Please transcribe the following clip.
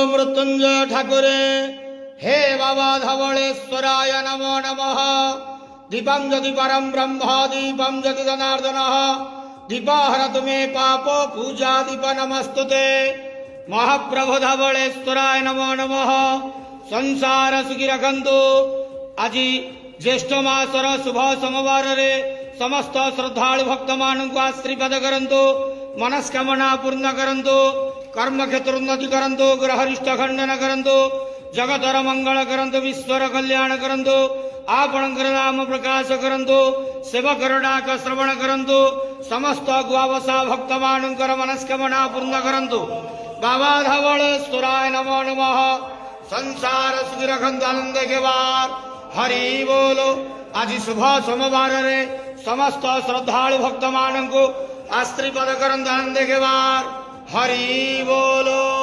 मृत्युंजय ठाकुरे हे बाबा धवळेश्वराय नमो नमः। दीपं ज्योति परं ब्रह्म दीपं ज्योति जनार्दन दीपहरतु मे पाप पूजा दीप नमस्तुते। महाप्रभु धवळेश्वराय नमो नमः। संसार सुखी रखंतु। आज ज्येष्ठ मासर शुभ सोमवार रे समस्त श्रद्धालु भक्त मानक आशीर्वाद करंतु। मनस्कामना पूर्ण करंतु। कर्म क्षेत्र उन्नति करंतु। ग्रहरिष्ठ खंडन करंतु। जगतर मंगल करंतु। विश्वर कल्याण करंतु। आपणकर नाम प्रकाश करंतु। सेवकर डाक श्रवण करंतु। समस्त गुआवसा भक्त मानकर मनस्कामना पूर्ण करंतु। बाबा धवळेश्वराय नमो नमः। संसार सुखी रखंतु आनंद केवार हरि बोलो। आज शुभ सोमवार रे समस्त श्रद्धालु भक्त मानक आशीर्वाद करंतु आनंद केवार हरि बोलो।